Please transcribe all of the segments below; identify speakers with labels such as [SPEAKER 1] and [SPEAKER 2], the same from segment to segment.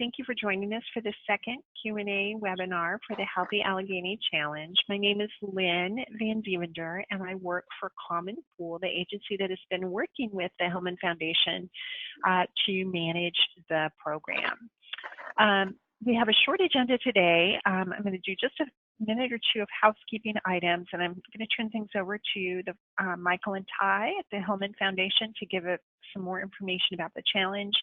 [SPEAKER 1] Thank you for joining us for the second Q&A webinar for the Healthy Allegheny Challenge. My name is Lynn Van Dievender, and I work for Common Pool, the agency that has been working with the Hillman Foundation to manage the program. We have a short agenda today. I'm going to do just a minute or two of housekeeping items, and I'm going to turn things over to Michael and Ty at the Hillman Foundation to give some more information about the challenge.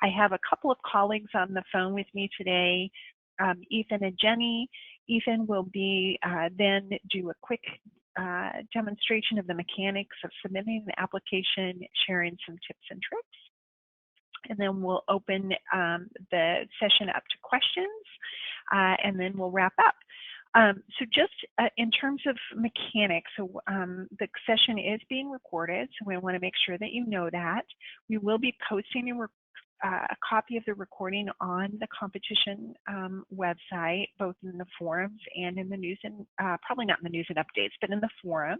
[SPEAKER 1] I have a couple of colleagues on the phone with me today, Ethan and Jenny. Ethan will then do a quick demonstration of the mechanics of submitting an application, sharing some tips and tricks. And then we'll open the session up to questions, and then we'll wrap up. So just in terms of mechanics, the session is being recorded, so we want to make sure that you know that. We will be posting a copy of the recording on the competition website, both in the forums and in the news and probably not in the news and updates, but in the forums.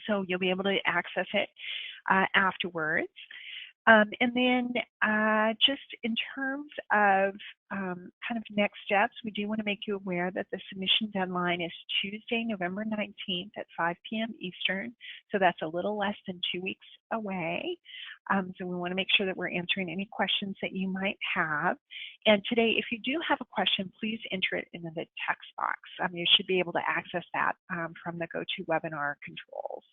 [SPEAKER 1] So you'll be able to access it afterwards. And then just in terms of kind of next steps, we do want to make you aware that the submission deadline is Tuesday, November 19th at 5 p.m. Eastern. So that's a little less than 2 weeks away. So we want to make sure that we're answering any questions that you might have. And today, if you do have a question, please enter it into the text box. You should be able to access that from the GoToWebinar controls.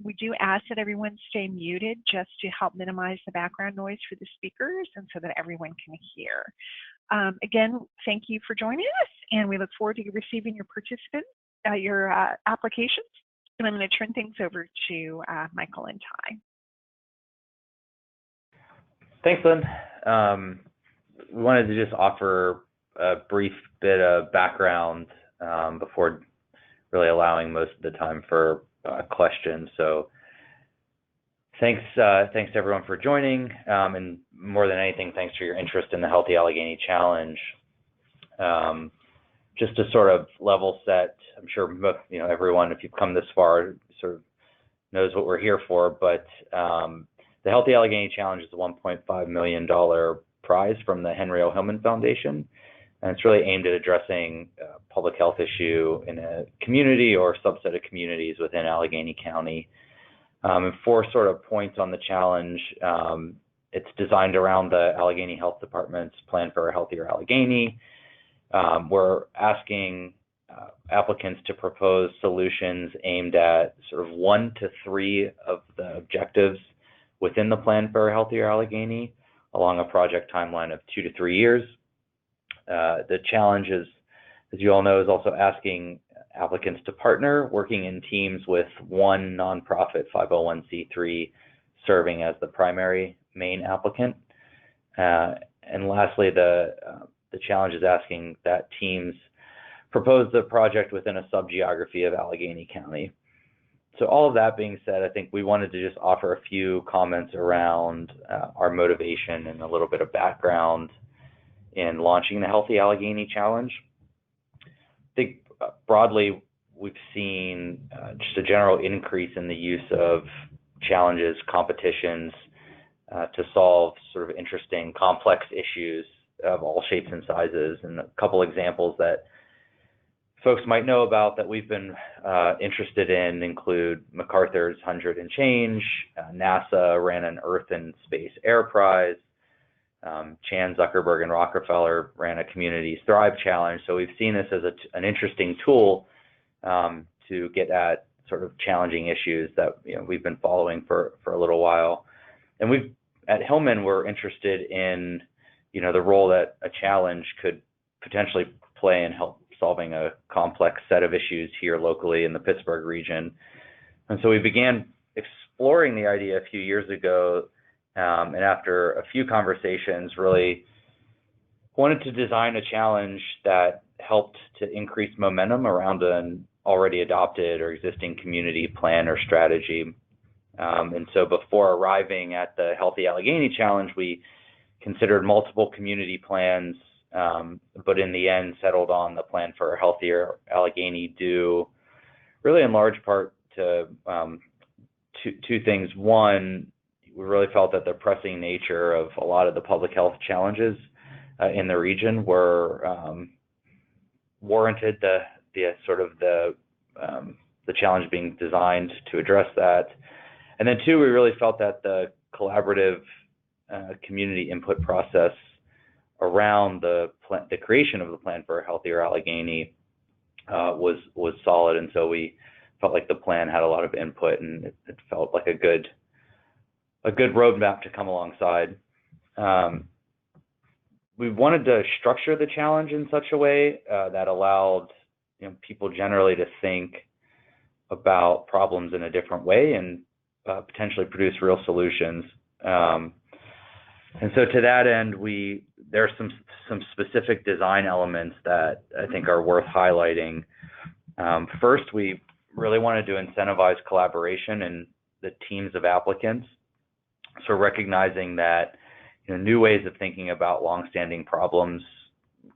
[SPEAKER 1] We do ask that everyone stay muted just to help minimize the background noise for the speakers and so that everyone can hear. Again, thank you for joining us, and we look forward to receiving your applications. And I'm going to turn things over to Michael and Ty.
[SPEAKER 2] Thanks, Lynn. We wanted to just offer a brief bit of background before really allowing most of the time for questions. So thanks to everyone for joining, and more than anything, thanks for your interest in the Healthy Allegheny Challenge. Just to sort of level set, I'm sure everyone, if you've come this far, sort of knows what we're here for, but the Healthy Allegheny Challenge is a $1.5 million prize from the Henry O. Hillman Foundation, and it's really aimed at addressing a public health issue in a community or subset of communities within Allegheny County. And 4 sort of points on the challenge. It's designed around the Allegheny Health Department's Plan for a Healthier Allegheny. We're asking applicants to propose solutions aimed at sort of 1 to 3 of the objectives within the Plan for a Healthier Allegheny along a project timeline of 2 to 3 years. The challenge is, as you all know, is also asking applicants to partner, working in teams with one nonprofit 501c3 serving as the primary main applicant. And lastly, the challenge is asking that teams propose the project within a subgeography of Allegheny County. So all of that being said, I think we wanted to just offer a few comments around our motivation and a little bit of background in launching the Healthy Allegheny Challenge. I think broadly, we've seen just a general increase in the use of challenges, competitions to solve sort of interesting, complex issues of all shapes and sizes. And a couple examples that folks might know about that we've been interested in include MacArthur's 100 and Change, NASA ran an Earth and Space Air Prize, Chan, Zuckerberg, and Rockefeller ran a Communities Thrive Challenge. So we've seen this as an interesting tool to get at sort of challenging issues that we've been following for a little while. And at Hillman, we're interested in the role that a challenge could potentially play in help solving a complex set of issues here locally in the Pittsburgh region. And so we began exploring the idea a few years ago, and after a few conversations, really wanted to design a challenge that helped to increase momentum around an already adopted or existing community plan or strategy. And so before arriving at the Healthy Allegheny Challenge, we considered multiple community plans, but in the end settled on the Plan for a Healthier Allegheny due really in large part to two things. One, really felt that the pressing nature of a lot of the public health challenges in the region were warranted the challenge being designed to address that. And then two, we really felt that the collaborative community input process around the creation of the plan for a healthier Allegheny was solid, and so we felt like the plan had a lot of input, and it felt like a good roadmap to come alongside. We wanted to structure the challenge in such a way that allowed people generally to think about problems in a different way and potentially produce real solutions. And so to that end, there are some specific design elements that I think are worth highlighting. First, we really wanted to incentivize collaboration in the teams of applicants. So recognizing that new ways of thinking about longstanding problems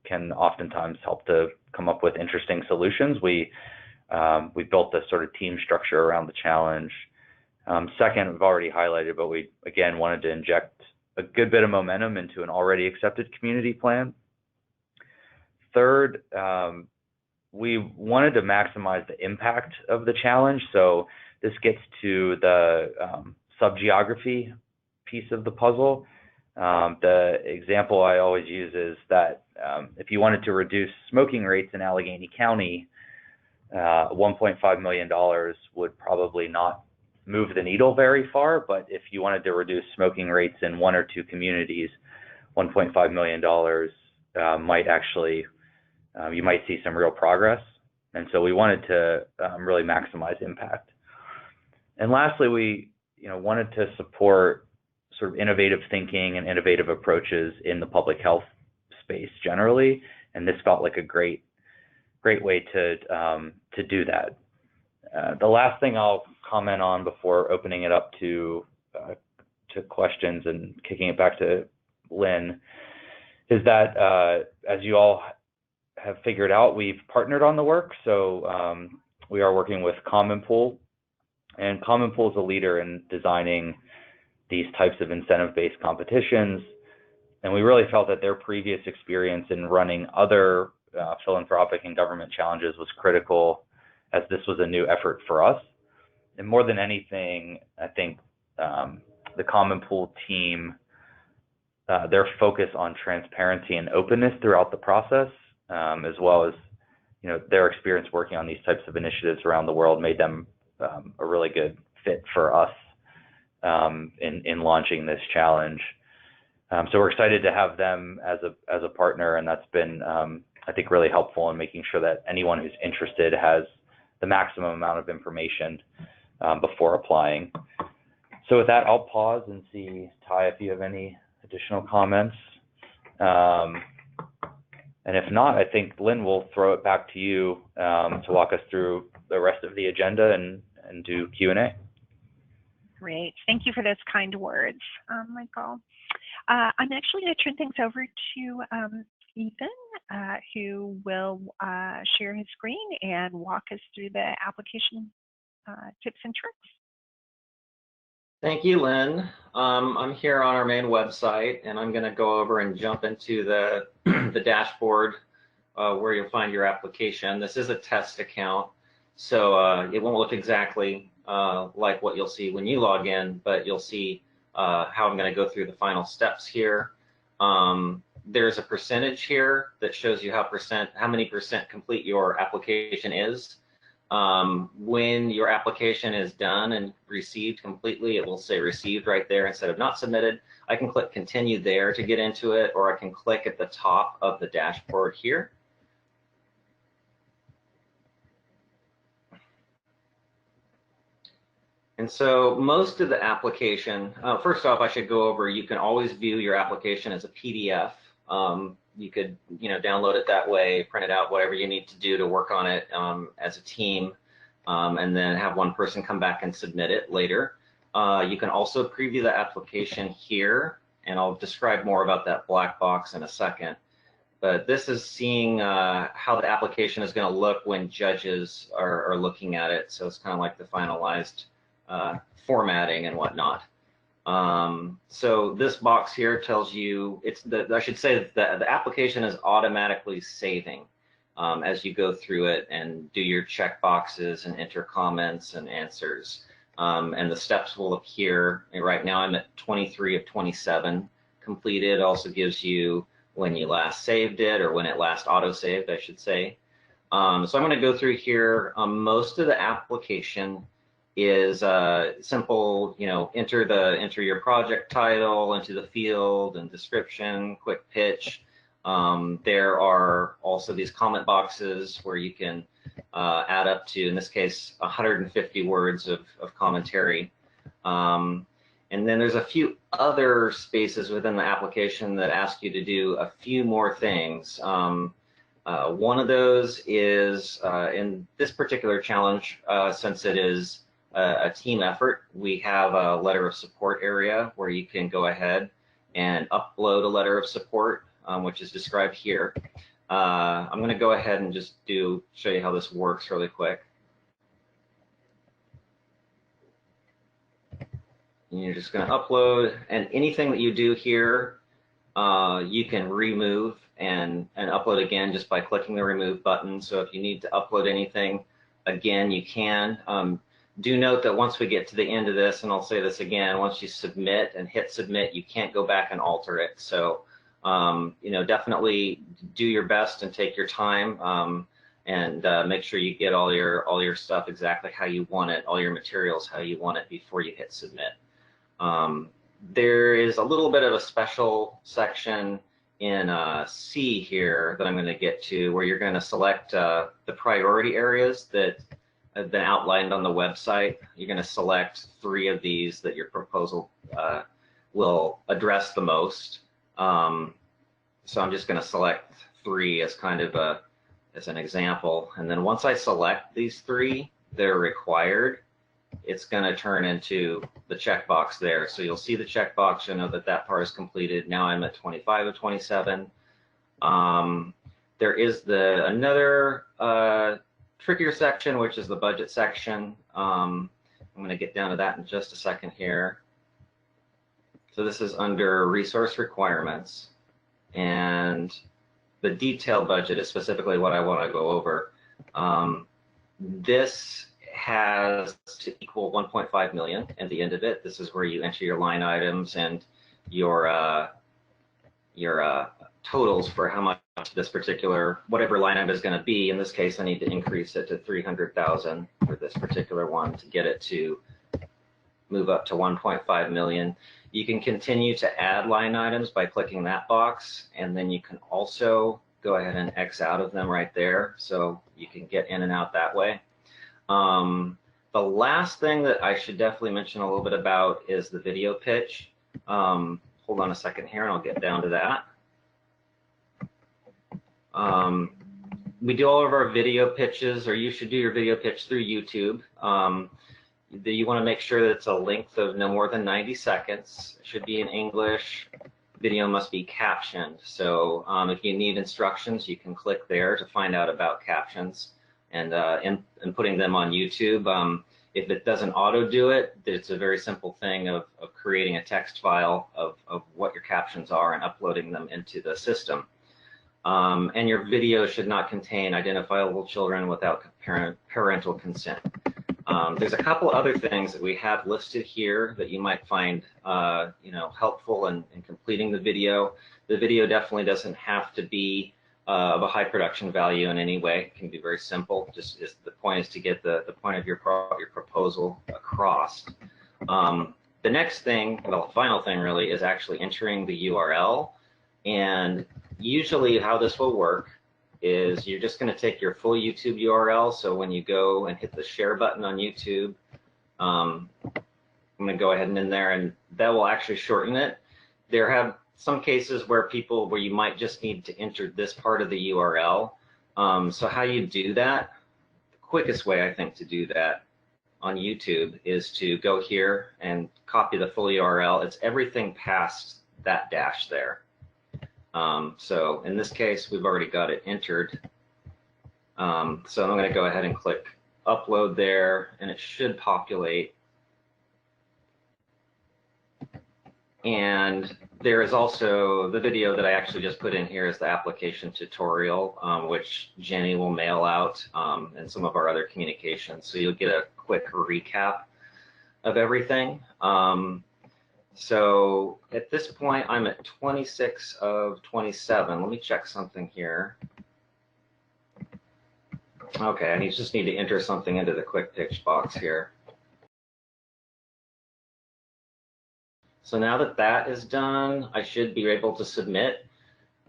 [SPEAKER 2] can oftentimes help to come up with interesting solutions. We built this sort of team structure around the challenge. Second, we've already highlighted, but we again wanted to inject a good bit of momentum into an already accepted community plan. Third, we wanted to maximize the impact of the challenge. So this gets to the subgeography piece of the puzzle. The example I always use is that if you wanted to reduce smoking rates in Allegheny County, $1.5 million would probably not move the needle very far, but if you wanted to reduce smoking rates in one or two communities, $1.5 million might actually, you might see some real progress. And so we wanted to really maximize impact. And lastly, we wanted to support sort of innovative thinking and innovative approaches in the public health space generally, and this felt like a great way to do that. The last thing I'll comment on before opening it up to questions and kicking it back to Lynn is that as you all have figured out, we've partnered on the work. So we are working with Common Pool, and Common Pool is a leader in designing these types of incentive-based competitions. And we really felt that their previous experience in running other philanthropic and government challenges was critical, as this was a new effort for us. And more than anything, I think the Common Pool team, their focus on transparency and openness throughout the process, as well as their experience working on these types of initiatives around the world, made them a really good fit for us in launching this challenge. So we're excited to have them as a partner, and that's been I think really helpful in making sure that anyone who's interested has the maximum amount of information before applying. So with that, I'll pause and see, Ty, if you have any additional comments. And if not, I think Lynn will throw it back to you to walk us through the rest of the agenda and do Q&A.
[SPEAKER 1] Great. Thank you for those kind words, Michael. I'm actually going to turn things over to Ethan, who will share his screen and walk us through the application tips and tricks.
[SPEAKER 3] Thank you, Lynn. I'm here on our main website, and I'm going to go over and jump into the the dashboard where you'll find your application. This is a test account, so it won't look exactly like what you'll see when you log in, but you'll see how I'm going to go through the final steps here. There's a percentage here that shows you how many percent complete your application is. When your application is done and received completely, it will say received right there instead of not submitted. I can click continue there to get into it, or I can click at the top of the dashboard here. And so most of the application, first off, I should go over, you can always view your application as a PDF. You could, download it that way, print it out, whatever you need to do to work on it as a team, and then have one person come back and submit it later. You can also preview the application here, and I'll describe more about that black box in a second. But this is seeing how the application is going to look when judges are looking at it. So it's kind of like the finalized formatting and whatnot. So this box here tells you, I should say that the application is automatically saving as you go through it and do your check boxes and enter comments and answers. And the steps will appear. And right now I'm at 23 of 27 completed. Also gives you when you last saved it, or when it last auto-saved, I should say. So I'm going to go through here. Most of the application is simple, enter your project title into the field and description, quick pitch. There are also these comment boxes where you can add up to, in this case, 150 words of commentary. And then there's a few other spaces within the application that ask you to do a few more things. One of those is, in this particular challenge, since it is a team effort, we have a letter of support area where you can go ahead and upload a letter of support, which is described here. I'm going to go ahead and just show you how this works really quick. And you're just going to upload, and anything that you do here, you can remove and upload again just by clicking the remove button. So if you need to upload anything again, you can. Do note that once we get to the end of this, and I'll say this again, once you submit and hit submit, you can't go back and alter it. So definitely do your best and take your time, and make sure you get all your stuff exactly how you want it, all your materials how you want it before you hit submit. There is a little bit of a special section in C here that I'm going to get to, where you're going to select the priority areas that have been outlined on the website. You're going to select 3 of these that your proposal will address the most. So I'm just going to select 3 as kind of as an example. And then once I select these 3 that are required, it's going to turn into the checkbox there. So you'll see the checkbox. You know that part is completed. Now I'm at 25 of 27. There is another trickier section, which is the budget section. I'm going to get down to that in just a second here. So this is under resource requirements, and the detailed budget is specifically what I want to go over. This has to equal 1.5 million at the end of it. This is where you enter your line items and your totals for how much this particular, whatever line item is going to be. In this case, I need to increase it to 300,000 for this particular one to get it to move up to 1.5 million. You can continue to add line items by clicking that box, and then you can also go ahead and X out of them right there, so you can get in and out that way. The last thing that I should definitely mention a little bit about is the video pitch. Hold on a second here and I'll get down to that. We do all of our video pitches, or you should do your video pitch through YouTube. You want to make sure that it's a length of no more than 90 seconds. It should be in English. Video must be captioned. So if you need instructions, you can click there to find out about captions and putting them on YouTube. If it doesn't auto do it, it's a very simple thing of creating a text file of what your captions are and uploading them into the system. And your video should not contain identifiable children without parental consent. There's a couple other things that we have listed here that you might find helpful in completing the video. The video definitely doesn't have to be of a high production value in any way. It can be very simple. The point is to get the point of your proposal across. The next thing, well, the final thing really, is actually entering the URL. And usually how this will work is you're just going to take your full YouTube URL. So when you go and hit the share button on YouTube, I'm going to go ahead and in there, and that will actually shorten it. There have some cases where you might just need to enter this part of the URL. So how you do that, the quickest way I think to do that on YouTube is to go here and copy the full URL. It's everything past that dash there. So in this case, we've already got it entered. So I'm going to go ahead and click upload there, and it should populate. And there is also the video that I actually just put in here is the application tutorial, which Jenny will mail out, and some of our other communications. So you'll get a quick recap of everything. So at this point, I'm at 26 of 27. Let me check something here. Okay, I just need to enter something into the quick pitch box here. So now that that is done, I should be able to submit.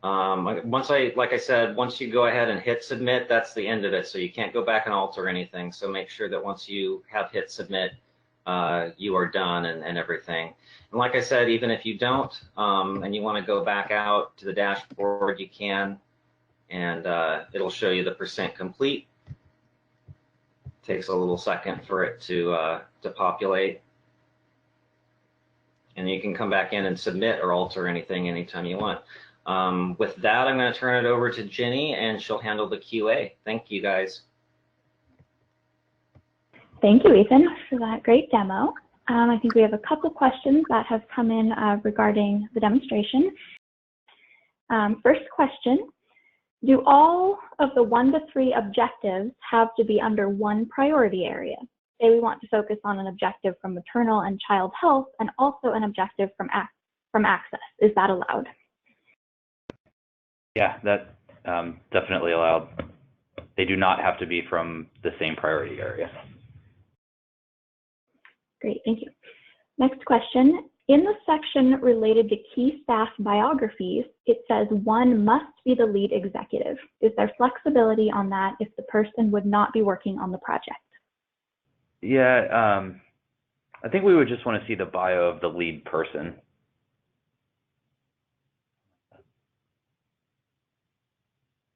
[SPEAKER 3] Like I said, once you go ahead and hit submit, that's the end of it. So you can't go back and alter anything. So make sure that once you have hit submit, you are done and everything. And like I said, even if you don't, and you want to go back out to the dashboard, you can, and it'll show you the % complete. Takes a little second for it to populate. And you can come back in and submit or alter anything anytime you want. With that, I'm going to turn it over to Jenny, and she'll handle the QA. Thank you, guys.
[SPEAKER 4] Thank you, Ethan, for that great demo. I think we have a couple questions that have come in regarding the demonstration. First question, do all of the 1 to 3 objectives have to be under one priority area? Say we want to focus on an objective from maternal and child health and also an objective from access. Is that allowed?
[SPEAKER 2] Yeah, that's definitely allowed. They do not have to be from the same priority area.
[SPEAKER 4] Great, thank you. Next question. In the section related to key staff biographies, it says one must be the lead executive. Is there flexibility on that if the person would not be working on the project?
[SPEAKER 2] Yeah, I think we would just want to see the bio of the lead person.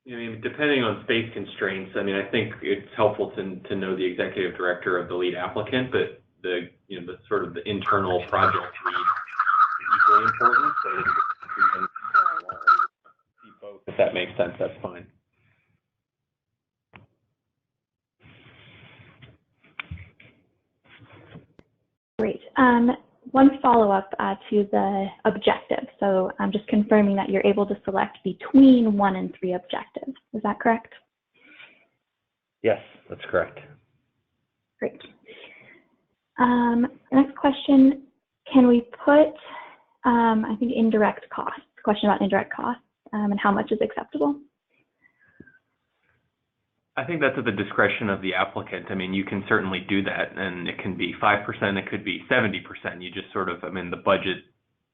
[SPEAKER 5] I mean, depending on space constraints, I mean, I think it's helpful to know the executive director of the lead applicant, but the sort of the internal project lead is equally important. So if we can see both, if that makes sense, that's fine.
[SPEAKER 4] Great. One follow-up to the objective. So I'm just confirming that you're able to select between 1 and 3 objectives. Is that correct?
[SPEAKER 2] Yes, that's correct.
[SPEAKER 4] Great. Next question, can we put, I think, indirect costs, question about indirect costs and how much is acceptable?
[SPEAKER 5] I think that's at the discretion of the applicant. I mean, you can certainly do that, and it can be 5%, it could be 70%. You just sort of, I mean, the budget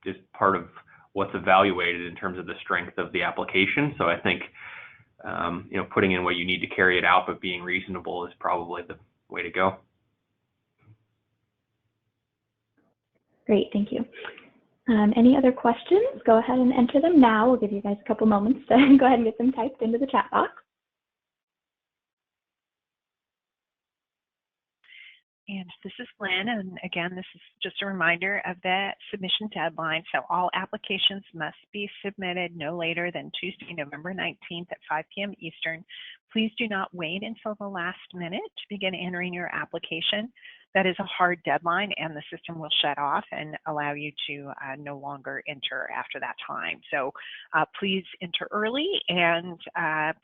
[SPEAKER 5] is part of what's evaluated in terms of the strength of the application. So I think, putting in what you need to carry it out, but being reasonable is probably the way to go.
[SPEAKER 4] Great, thank you. Any other questions? Go ahead and enter them now. We'll give you guys a couple moments to go ahead and get them typed into the chat box.
[SPEAKER 1] And this is Lynn, and again, this is just a reminder of that submission deadline. So all applications must be submitted no later than Tuesday, November 19th at 5 p.m. Eastern. Please do not wait until the last minute to begin entering your application. That is a hard deadline, and the system will shut off and allow you to no longer enter after that time. So please enter early, and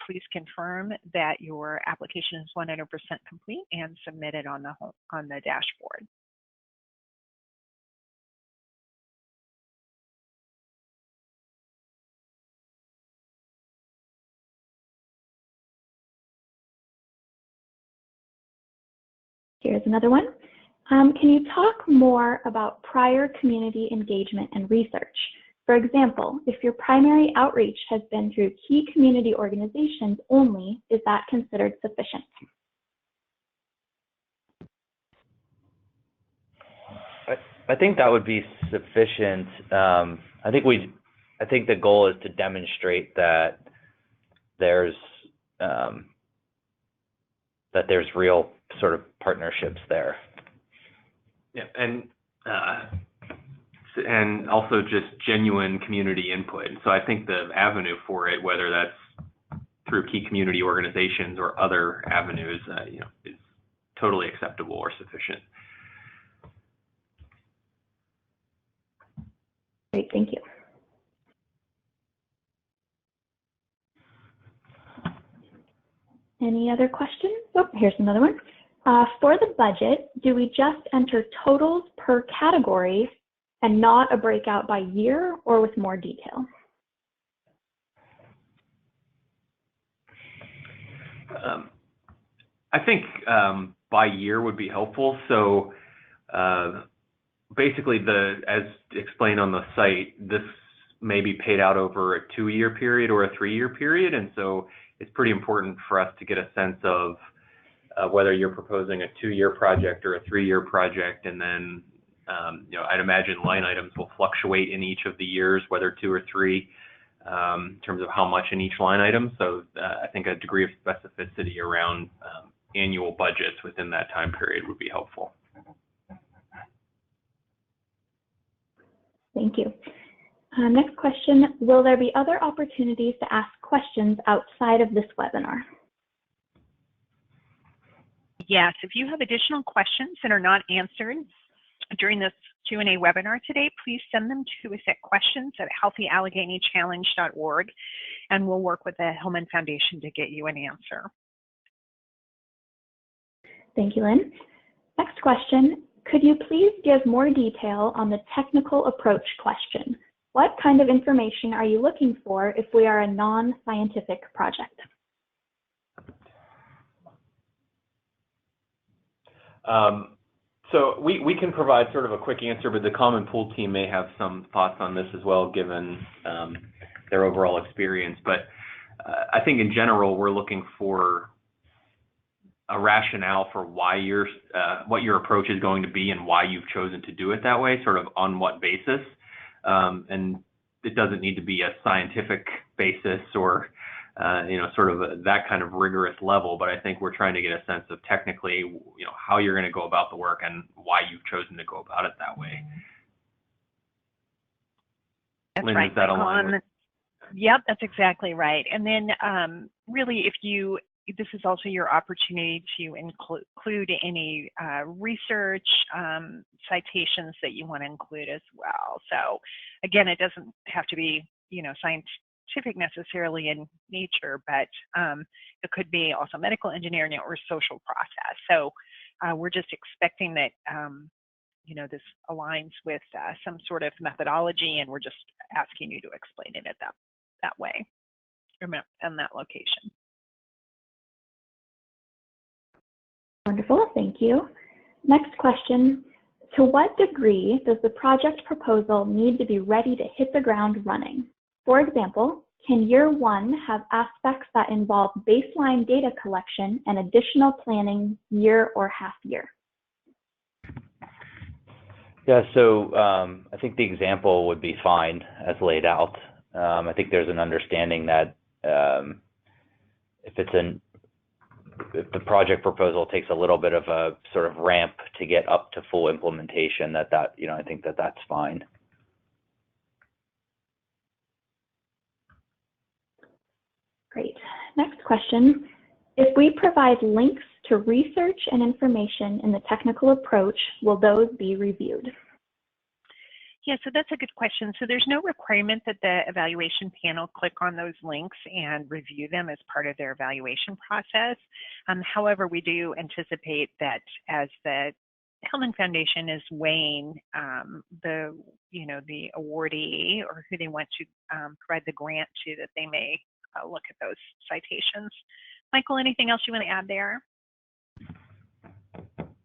[SPEAKER 1] please confirm that your application is 100% complete and submitted on the dashboard.
[SPEAKER 4] Here's another one. Can you talk more about prior community engagement and research? For example, if your primary outreach has been through key community organizations only, is that considered sufficient?
[SPEAKER 2] I think that would be sufficient. I think the goal is to demonstrate that there's real sort of partnerships there.
[SPEAKER 5] Yeah, and also just genuine community input. So I think the avenue for it, whether that's through key community organizations or other avenues, is totally acceptable or sufficient.
[SPEAKER 4] Great, thank you. Any other questions? Oh, here's another one. For the budget, do we just enter totals per category and not a breakout by year or with more detail?
[SPEAKER 5] I think by year would be helpful. So basically, as explained on the site, this may be paid out over a 2-year period or a 3-year period. And so it's pretty important for us to get a sense of whether you're proposing a 2-year project or a 3-year project. And then, I'd imagine line items will fluctuate in each of the years, whether 2 or 3, in terms of how much in each line item. So I think a degree of specificity around annual budgets within that time period would be helpful.
[SPEAKER 4] Thank you. Next question, will there be other opportunities to ask questions outside of this webinar?
[SPEAKER 1] Yes, if you have additional questions that are not answered during this Q&A webinar today, please send them to us at questions@healthyalleghenychallenge.org, and we'll work with the Hillman Foundation to get you an answer.
[SPEAKER 4] Thank you, Lynn. Next question, could you please give more detail on the technical approach question? What kind of information are you looking for if we are a non-scientific project?
[SPEAKER 5] So we can provide sort of a quick answer, but the Common Pool team may have some thoughts on this as well, given their overall experience. But I think in general, we're looking for a rationale for why what your approach is going to be and why you've chosen to do it that way, sort of on what basis. And it doesn't need to be a scientific basis or sort of that kind of rigorous level, but I think we're trying to get a sense of technically, how you're going to go about the work and why you've chosen to go about it that way.
[SPEAKER 1] That's
[SPEAKER 5] Lynn,
[SPEAKER 1] right.
[SPEAKER 5] is that aligned with...
[SPEAKER 1] Yep, that's exactly right. And then really, this is also your opportunity to include any research citations that you want to include as well. So again, it doesn't have to be, scientific necessarily in nature, but it could be also medical engineering or social process. So we're just expecting that, this aligns with some sort of methodology, and we're just asking you to explain it that way in that location.
[SPEAKER 4] Wonderful, thank you. Next question, to what degree does the project proposal need to be ready to hit the ground running? For example, can year 1 have aspects that involve baseline data collection and additional planning year or half year?
[SPEAKER 2] Yeah, so I think the example would be fine as laid out. I think there's an understanding that if the project proposal takes a little bit of a sort of ramp to get up to full implementation, I think that's fine.
[SPEAKER 4] Great. Next question. If we provide links to research and information in the technical approach, will those be reviewed?
[SPEAKER 1] Yeah, so that's a good question. So there's no requirement that the evaluation panel click on those links and review them as part of their evaluation process. However, we do anticipate that as the Hillman Foundation is weighing the awardee or who they want to provide the grant to, that they may look at those citations. Michael, anything else you want to add there?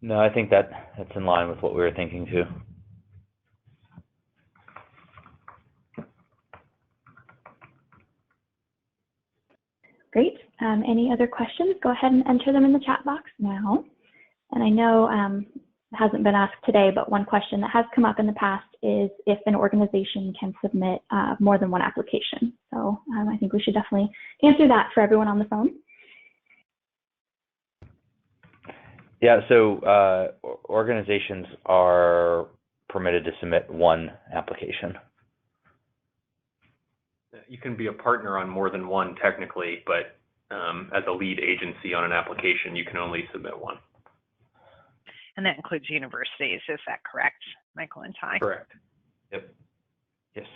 [SPEAKER 2] No, I think that's in line with what we were thinking too.
[SPEAKER 4] Great. Any other questions? Go ahead and enter them in the chat box now. And I know it hasn't been asked today, but one question that has come up in the past is if an organization can submit more than one application. So I think we should definitely answer that for everyone on the phone.
[SPEAKER 2] Yeah, so organizations are permitted to submit one application.
[SPEAKER 5] You can be a partner on more than one technically, but as a lead agency on an application, you can only submit one.
[SPEAKER 1] And that includes universities, is that correct, Michael and Ty?
[SPEAKER 5] Correct. Yep.
[SPEAKER 2] Yes.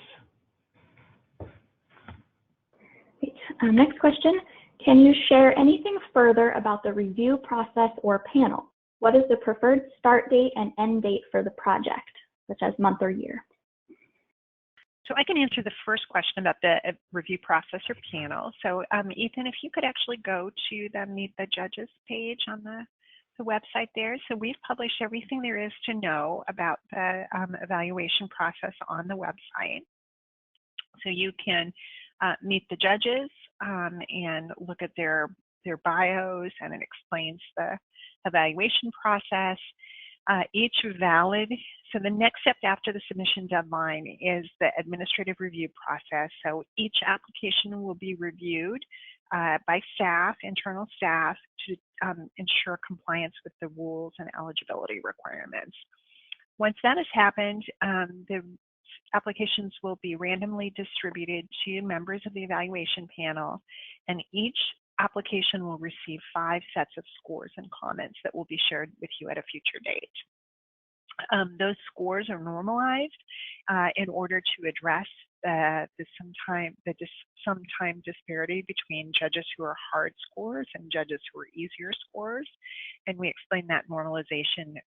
[SPEAKER 4] Great. Next question, can you share anything further about the review process or panel? What is the preferred start date and end date for the project, such as month or year?
[SPEAKER 1] So I can answer the first question about the review process or panel. So Ethan, if you could actually go to the Meet the Judges page on the website there. So we've published everything there is to know about the evaluation process on the website. So you can meet the judges and look at their bios, and it explains the evaluation process. Each valid, so the next step after the submission deadline is the administrative review process. So each application will be reviewed by staff, internal staff, to ensure compliance with the rules and eligibility requirements. Once that has happened, the applications will be randomly distributed to members of the evaluation panel, and each application will receive 5 sets of scores and comments that will be shared with you at a future date. Those scores are normalized in order to address the sometime disparity between judges who are hard scores and judges who are easier scores. And we explain that normalization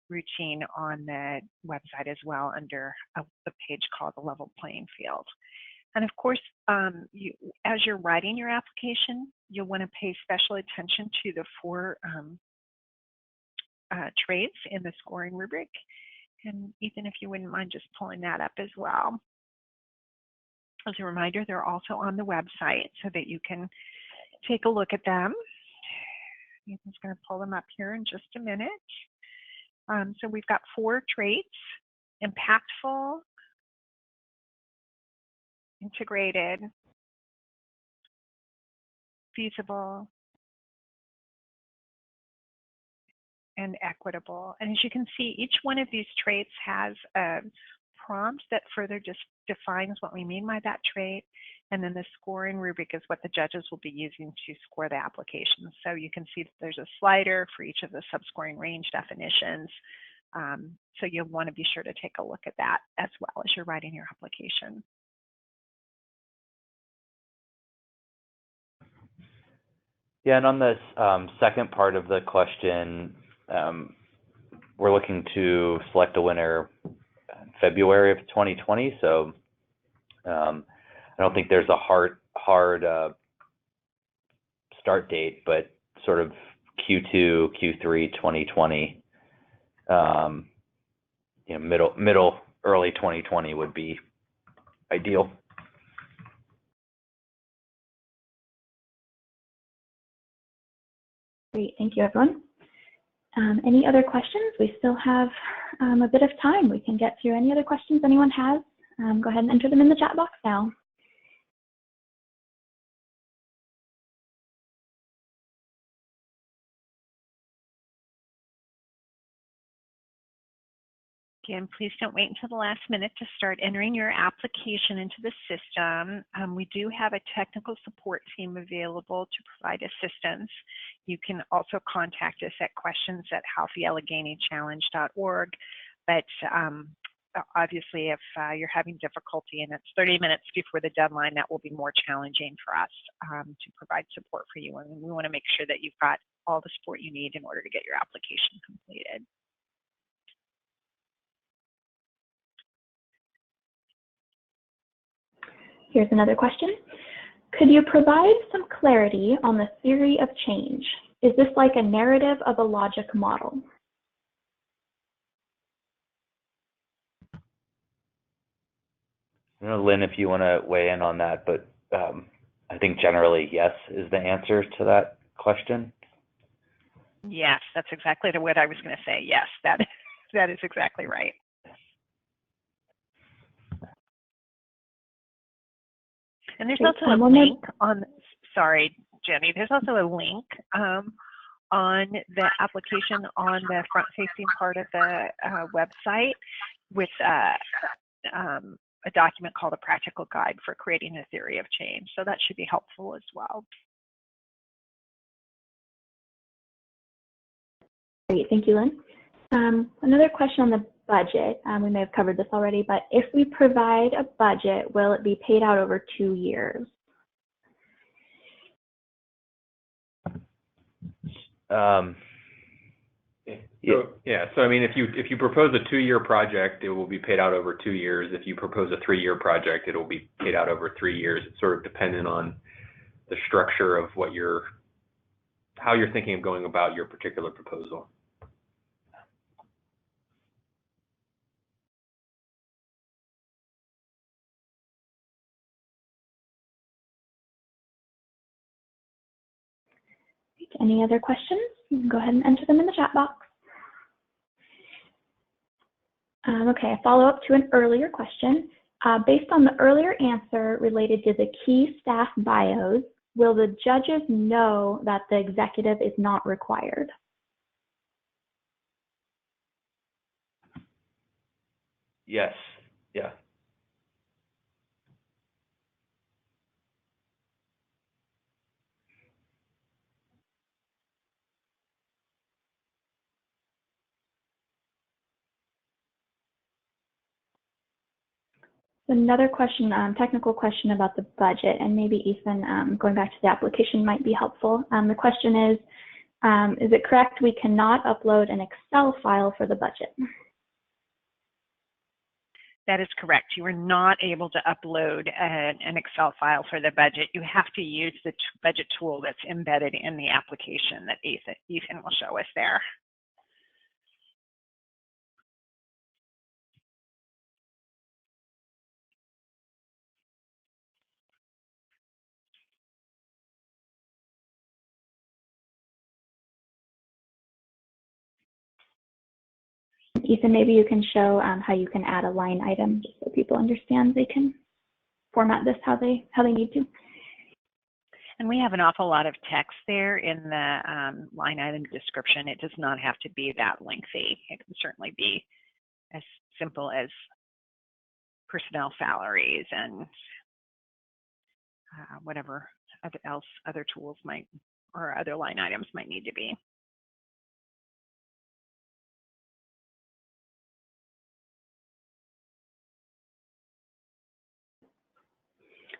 [SPEAKER 1] routine on the website as well under a page called the Level Playing Field. And of course, as you're writing your application, you'll want to pay special attention to the 4 traits in the scoring rubric. And Ethan, if you wouldn't mind just pulling that up as well. As a reminder, they're also on the website so that you can take a look at them. Ethan's going to pull them up here in just a minute. So we've got 4 traits: impactful, integrated, feasible, and equitable. And as you can see, each one of these traits has a prompt that further just defines what we mean by that trait. And then the scoring rubric is what the judges will be using to score the application. So you can see that there's a slider for each of the subscoring range definitions. So you'll want to be sure to take a look at that as well as you're writing your application.
[SPEAKER 2] Yeah, and on this second part of the question, we're looking to select a winner in February of 2020. So I don't think there's a hard start date, but sort of Q2, Q3 2020, early 2020 would be ideal.
[SPEAKER 4] Great, thank you, everyone. Any other questions? We still have a bit of time. We can get through any other questions anyone has. Go ahead and enter them in the chat box now.
[SPEAKER 1] Again, please don't wait until the last minute to start entering your application into the system. We do have a technical support team available to provide assistance. You can also contact us at questions@healthyalleghenychallenge.org. But obviously, if you're having difficulty and it's 30 minutes before the deadline, that will be more challenging for us to provide support for you. And we want to make sure that you've got all the support you need in order to get your application completed.
[SPEAKER 4] Here's another question. Could you provide some clarity on the theory of change? Is this like a narrative of a logic model?
[SPEAKER 2] I don't know, Lynn, if you want to weigh in on that, but I think generally yes is the answer to that question.
[SPEAKER 1] Yes, that's exactly what I was going to say. Yes, that is exactly right. And there's also a link on, sorry, Jenny, there's also a link on the application on the front-facing part of the website with a document called a practical guide for creating a theory of change. So that should be helpful as well. Great,
[SPEAKER 4] thank you, Lynn. Another question on the budget, we may have covered this already, but if we provide a budget, will it be paid out over 2 years?
[SPEAKER 5] Yeah. So I mean, if you propose a 2-year project, it will be paid out over 2 years. If you propose a 3-year project, it will be paid out over 3 years. It's sort of dependent on the structure of how you're thinking of going about your particular proposal.
[SPEAKER 4] Any other questions? You can go ahead and enter them in the chat box. Okay, a follow-up to an earlier question. Based on the earlier answer related to the key staff bios, will the judges know that the executive is not required?
[SPEAKER 2] Yes. Yeah.
[SPEAKER 4] Another question, technical question about the budget, and maybe Ethan, going back to the application might be helpful. The question is it correct we cannot upload an Excel file for the budget?
[SPEAKER 1] That is correct. You are not able to upload an Excel file for the budget. You have to use the budget tool that's embedded in the application that Ethan will show us there.
[SPEAKER 4] Ethan, maybe you can show how you can add a line item just so people understand they can format this how they need to.
[SPEAKER 1] And we have an awful lot of text there in the line item description. It does not have to be that lengthy. It can certainly be as simple as personnel salaries and whatever other tools might, or other line items might need to be.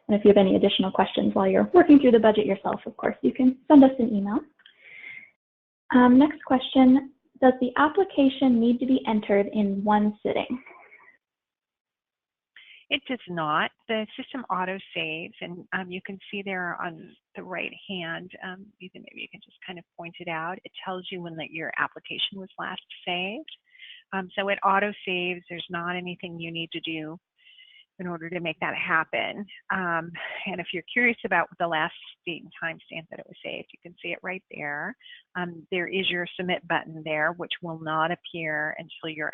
[SPEAKER 4] And if you have any additional questions while you're working through the budget yourself, of course, you can send us an email. Next question, does the application need to be entered in one sitting?
[SPEAKER 1] It does not. The system auto saves, and you can see there on the right hand, Ethan, maybe you can just kind of point it out. It tells you when your application was last saved. So it auto saves. There's not anything you need to do in order to make that happen. And if you're curious about the last date and time stamp that it was saved, you can see it right there. There is your submit button there, which will not appear until your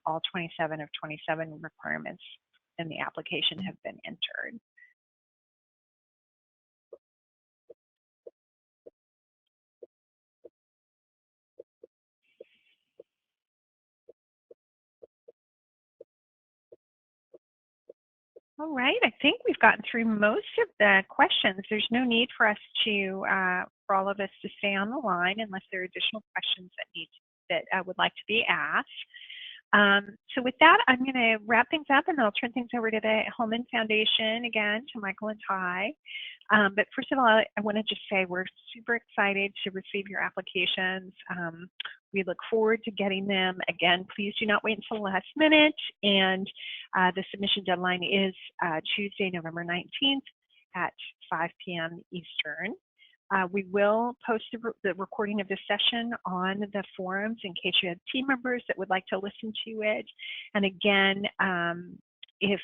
[SPEAKER 1] all 27 of 27 requirements in the application have been entered. All right, I think we've gotten through most of the questions. There's no need for us to, for all of us to stay on the line unless there are additional questions that would like to be asked. So with that, I'm going to wrap things up and I'll turn things over to the Hellman Foundation again, to Michael and Ty. But first of all, I want to just say we're super excited to receive your applications. We look forward to getting them. Again, please do not wait until the last minute. And the submission deadline is Tuesday, November 19th at 5 p.m. Eastern. We will post the recording of this session on the forums in case you have team members that would like to listen to it. And again, if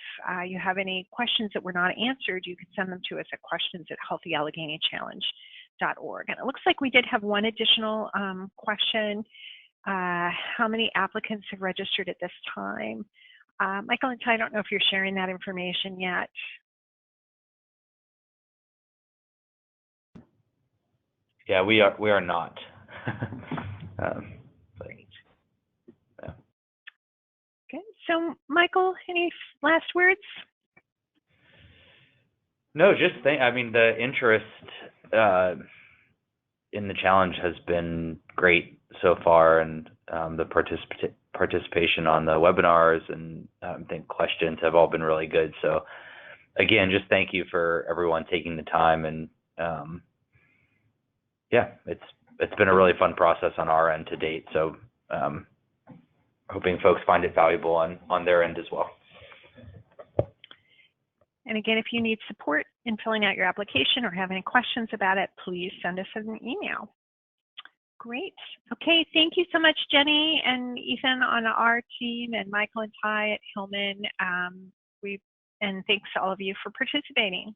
[SPEAKER 1] you have any questions that were not answered, you can send them to us at questions@healthyalleghenychallenge.org. And it looks like we did have one additional question. How many applicants have registered at this time? Michael and Ty, I don't know if you're sharing that information yet.
[SPEAKER 2] Yeah, we are not.
[SPEAKER 1] Okay, so Michael, any last words?
[SPEAKER 2] No, I mean, the interest in the challenge has been great so far, and the participation on the webinars, and I think questions have all been really good. So again, just thank you for everyone taking the time, and yeah, it's been a really fun process on our end to date. So hoping folks find it valuable on their end as well.
[SPEAKER 1] And again, if you need support in filling out your application or have any questions about it, please send us an email. Great. Okay, thank you so much, Jenny and Ethan on our team, and Michael and Ty at Hillman. And thanks to all of you for participating.